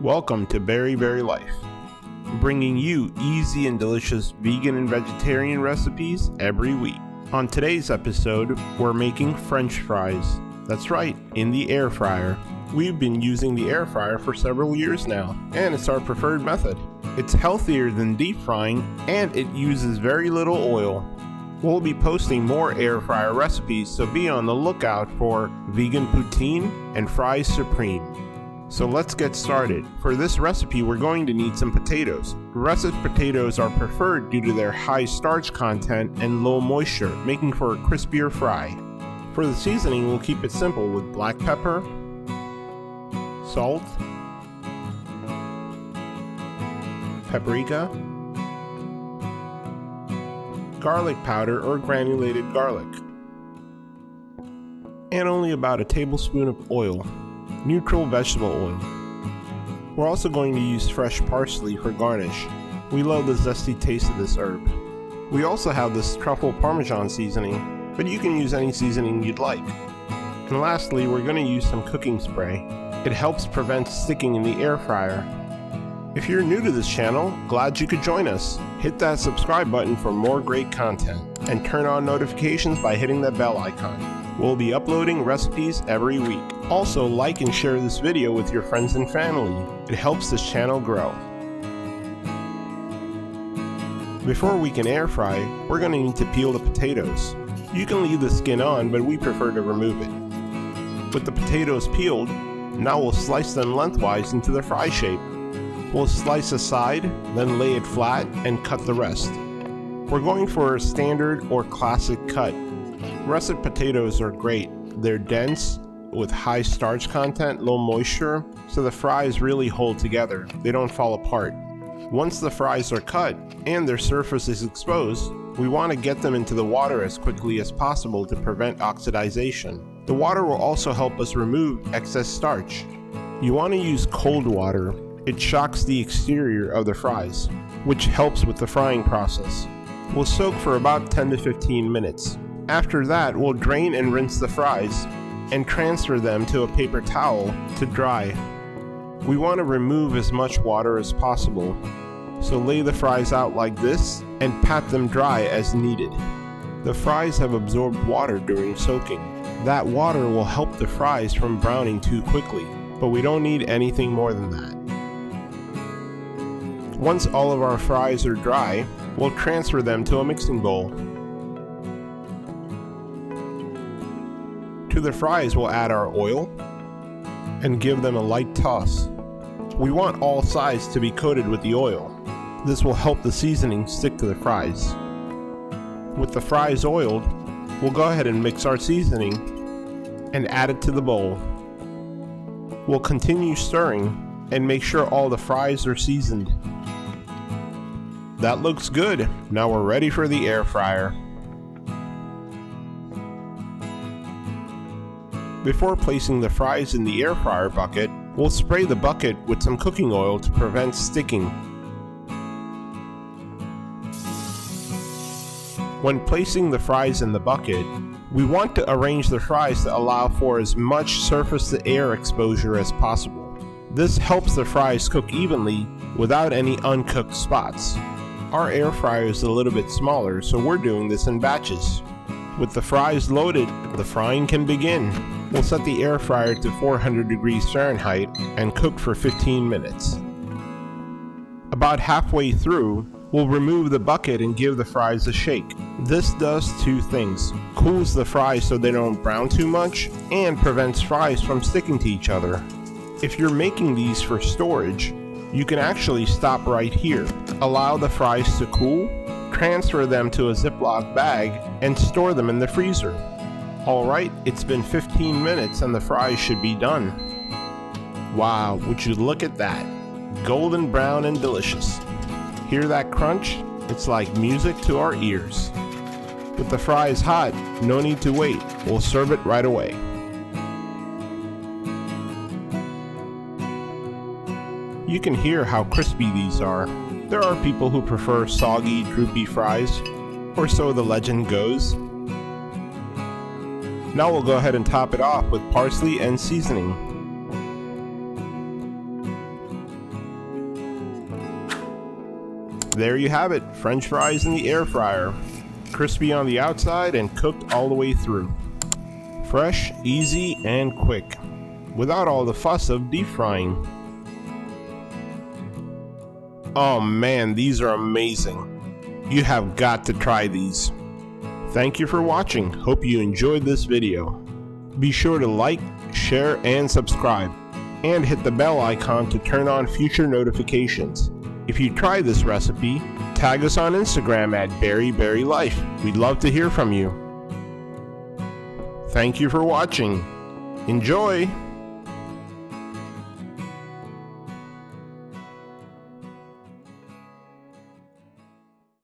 Welcome to Berry Life, bringing you easy and delicious vegan and vegetarian recipes every week. On today's episode, we're making French fries. That's right, in the air fryer. We've been using the air fryer for several years now, and it's our preferred method. It's healthier than deep frying, and it uses very little oil. We'll be posting more air fryer recipes, so be on the lookout for vegan poutine and fries supreme. So let's get started. For this recipe, we're going to need some potatoes. Russet potatoes are preferred due to their high starch content and low moisture, making for a crispier fry. For the seasoning, we'll keep it simple with black pepper, salt, paprika, garlic powder or granulated garlic, and only about a tablespoon of oil. Neutral vegetable oil. We're also going to use fresh parsley for garnish. We love the zesty taste of this herb. We also have this truffle parmesan seasoning, but you can use any seasoning you'd like. And lastly, we're going to use some cooking spray. It helps prevent sticking in the air fryer. If you're new to this channel, glad you could join us. Hit that subscribe button for more great content, and turn on notifications by hitting that bell icon. We'll be uploading recipes every week. Also, like and share this video with your friends and family. It helps this channel grow. Before we can air fry, we're going to need to peel the potatoes. You can leave the skin on, but we prefer to remove it. With the potatoes peeled, now we'll slice them lengthwise into the fry shape. We'll slice a side, then lay it flat and cut the rest. We're going for a standard or classic cut. Russet potatoes are great. They're dense, with high starch content, low moisture, so the fries really hold together. They don't fall apart. Once the fries are cut and their surface is exposed, we want to get them into the water as quickly as possible to prevent oxidation. The water will also help us remove excess starch. You want to use cold water. It shocks the exterior of the fries, which helps with the frying process. We'll soak for about 10 to 15 minutes. After that, we'll drain and rinse the fries and transfer them to a paper towel to dry. We want to remove as much water as possible, so lay the fries out like this and pat them dry as needed. The fries have absorbed water during soaking. That water will help the fries from browning too quickly, but we don't need anything more than that. Once all of our fries are dry, we'll transfer them to a mixing bowl. To the fries, we'll add our oil and give them a light toss. We want all sides to be coated with the oil. This will help the seasoning stick to the fries. With the fries oiled, we'll go ahead and mix our seasoning and add it to the bowl. We'll continue stirring and make sure all the fries are seasoned. That looks good. Now we're ready for the air fryer. Before placing the fries in the air fryer bucket, we'll spray the bucket with some cooking oil to prevent sticking. When placing the fries in the bucket, we want to arrange the fries to allow for as much surface to air exposure as possible. This helps the fries cook evenly without any uncooked spots. Our air fryer is a little bit smaller, so we're doing this in batches. With the fries loaded, the frying can begin. We'll set the air fryer to 400 degrees Fahrenheit and cook for 15 minutes. About halfway through, we'll remove the bucket and give the fries a shake. This does two things: cools the fries so they don't brown too much, and prevents fries from sticking to each other. If you're making these for storage, you can actually stop right here. Allow the fries to cool, transfer them to a Ziploc bag, and store them in the freezer. Alright, it's been 15 minutes and the fries should be done. Wow, would you look at that? Golden brown and delicious. Hear that crunch? It's like music to our ears. With the fries hot, no need to wait. We'll serve it right away. You can hear how crispy these are. There are people who prefer soggy, droopy fries, or so the legend goes. Now we'll go ahead and top it off with parsley and seasoning. There you have it, French fries in the air fryer. Crispy on the outside and cooked all the way through. Fresh, easy, and quick, without all the fuss of deep frying. Oh man, these are amazing. You have got to try these. Thank you for watching. Hope you enjoyed this video. Be sure to like, share, and subscribe, and hit the bell icon to turn on future notifications. If you try this recipe, tag us on Instagram at BerryBerryLife. We'd love to hear from you. Thank you for watching. Enjoy!